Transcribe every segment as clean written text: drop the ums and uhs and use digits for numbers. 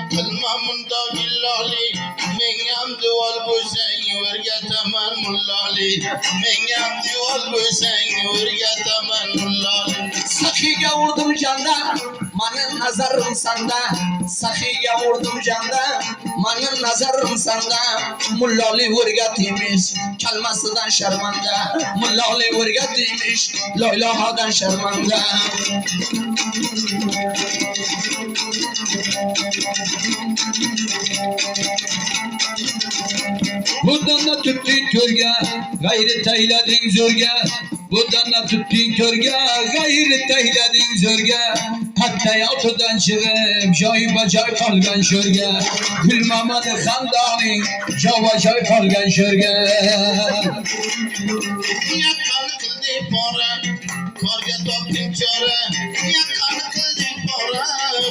Kılmamında gillali Menyam duval bu sen Vurgataman mullali Menyam duval bu sen Vurgataman mullali Sahiga vurdum canda Manın nazarım sanda Sahiga vurdum canda Manın nazarım sanda Mullali vurgatıymış Kalmasıdan şarmanda Mullali vurgatıymış Loylahadan şarmanda Buradan da tuttuğun körge Gayret eyledin zörge Buradan da tuttuğun körge Gayret eyledin zörge Hatta yaltıdan çıkıp Joy bacay kalgan şörge Gülmamadı xandaning Joy bacay kalgan şörge Yakan kıldı para Korga topkin çora Yakan kıldı para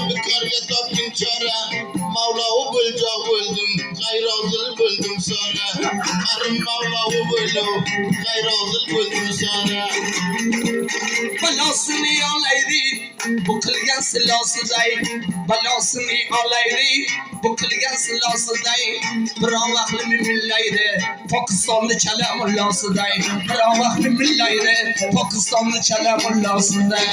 Korga topkin çora Mavla-u bulca buldum Gayrozul buldum sonra Arım Mavla-u buldum Gayrozul buldum sonra Balasını alaydı Bu kılgan silahsızay Balasını alaydı Bu kılgan silahsızay Bir avaklı mümillaydı Pakistanlı çalamullahsızay Bir avaklı mümillaydı Pakistanlı çalamullahsızay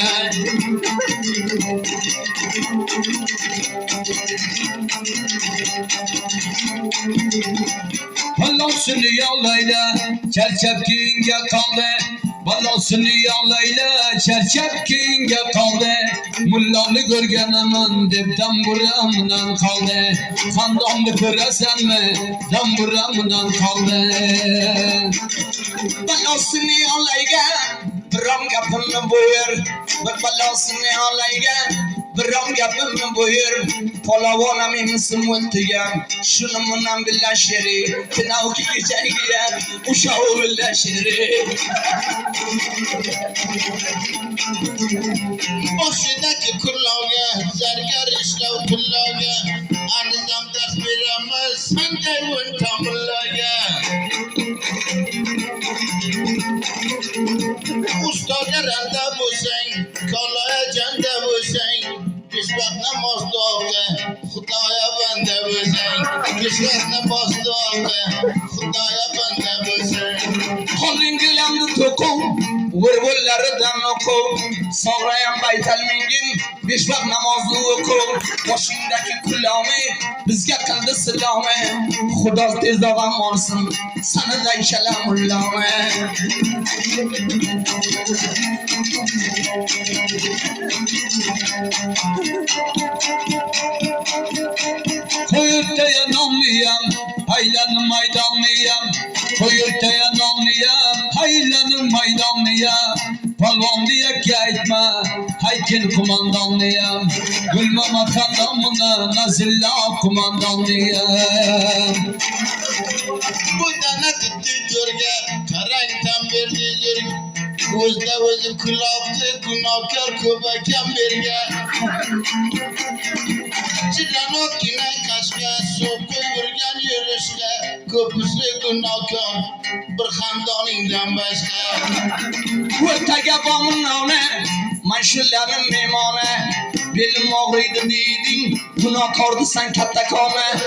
Balasını alaydı Çerçepkinge kaldı Balasını alayla çerçepkinge kaldı Mullalı görgenemin depten buramdan kaldı Kandanlı kıresen mi dan buramdan kaldı Balasını alayga Bram yapını buyur Balasını alayga Bram yapını buyur Polavona mimsin multigem Şunu munan billah şeri Kınav ki geçergiyem Uşağı billah şeri Boşudaki kulağıya Zerger işlev kullağıya Anızam tasvirimiz Sendeyvun tamırlağıya Ustalar elde bu sen Kalaya cende bu sen Kışbak namaz doğdu Hudaya bende bu sen Kışbak namaz doğdu Hudaya bende bu sen Kolun gülemdi tokum Vurvullarıdan oku Savrayan baytal mingin Beşbak namazı oku Başındaki kulağımı Bizge kıldı silahımı Huda tez devam olsun Sana da inşalamullahımı Koyurtaya namlıyam Haylanı maydanlıyam Koyurtaya namlıyam Haylanı maydanlıyam Palvan diye gitme Haykin kumandanlıyam Gülmama kandamına Nazilla kumandanlıyam Burada ne tuttu dörge Karantam verdi dörge Özde özü kulaptı Günahkar köbekem verge Çilan o kine kaçka Soku vurgen yürüşke Köpüsü günahkar Bir xandaningdan başka Vurtaga bağımın navne Manşullarım mimane Belim ağrıydı dedin Günahkardı sen kattakane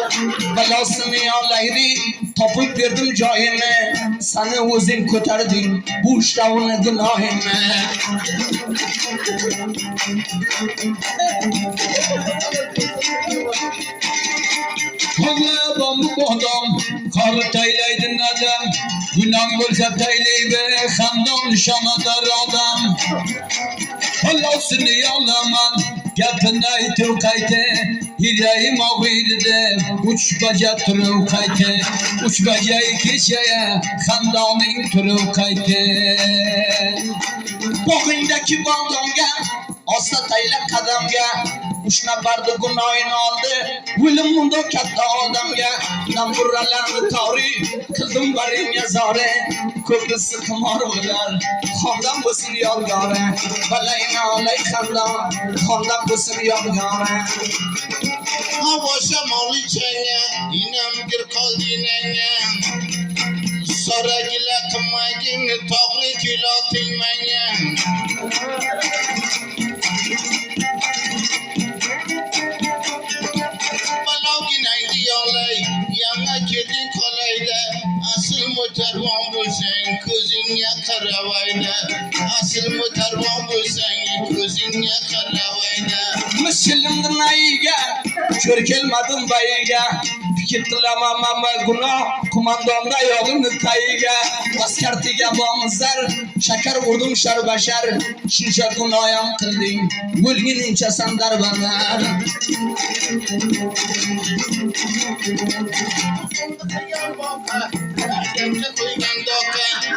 Belasını alaydı Tapıp verdim cahime Seni özün köterdin Bu iştahını günahime Vallahi bambu boğdam Karı taylaydın adam Günah bolsa taylay be Xandan şanadar adam Allah'sını yalaman Gapını aytır kayte Yüreğim ağırdı Uç baca turu kayte Uç bacayı keçeye Xandanın turu kayte Boğundaki bağlamga Asa tayla kadamga Uşna bardı günahın aldı Vilim bunda katta adamga Namburralarını tari Kıldım varım yazarı Köprüsü kumar olar Xandan bısın yalgare Balayına alay xandan Xandan bısın yalgare Hava şamalı çenge İnem gir kaldı nenge Sonra gile kımaygin Tağrı kilatın menge Gidin kolayda asıl motorvan bulsan Közüne karavayda Asıl motorvan bulsan Közüne karavayda Müslümdün ayıga Körkelmadım bayıga Fikir kılamam ama günah Kumandamda yolunu tayıga Askartiga bağımızlar Şakar vurdum şarbaşar Şinşa günahım kıldım Gülgününce sandar bana Demde koygan doka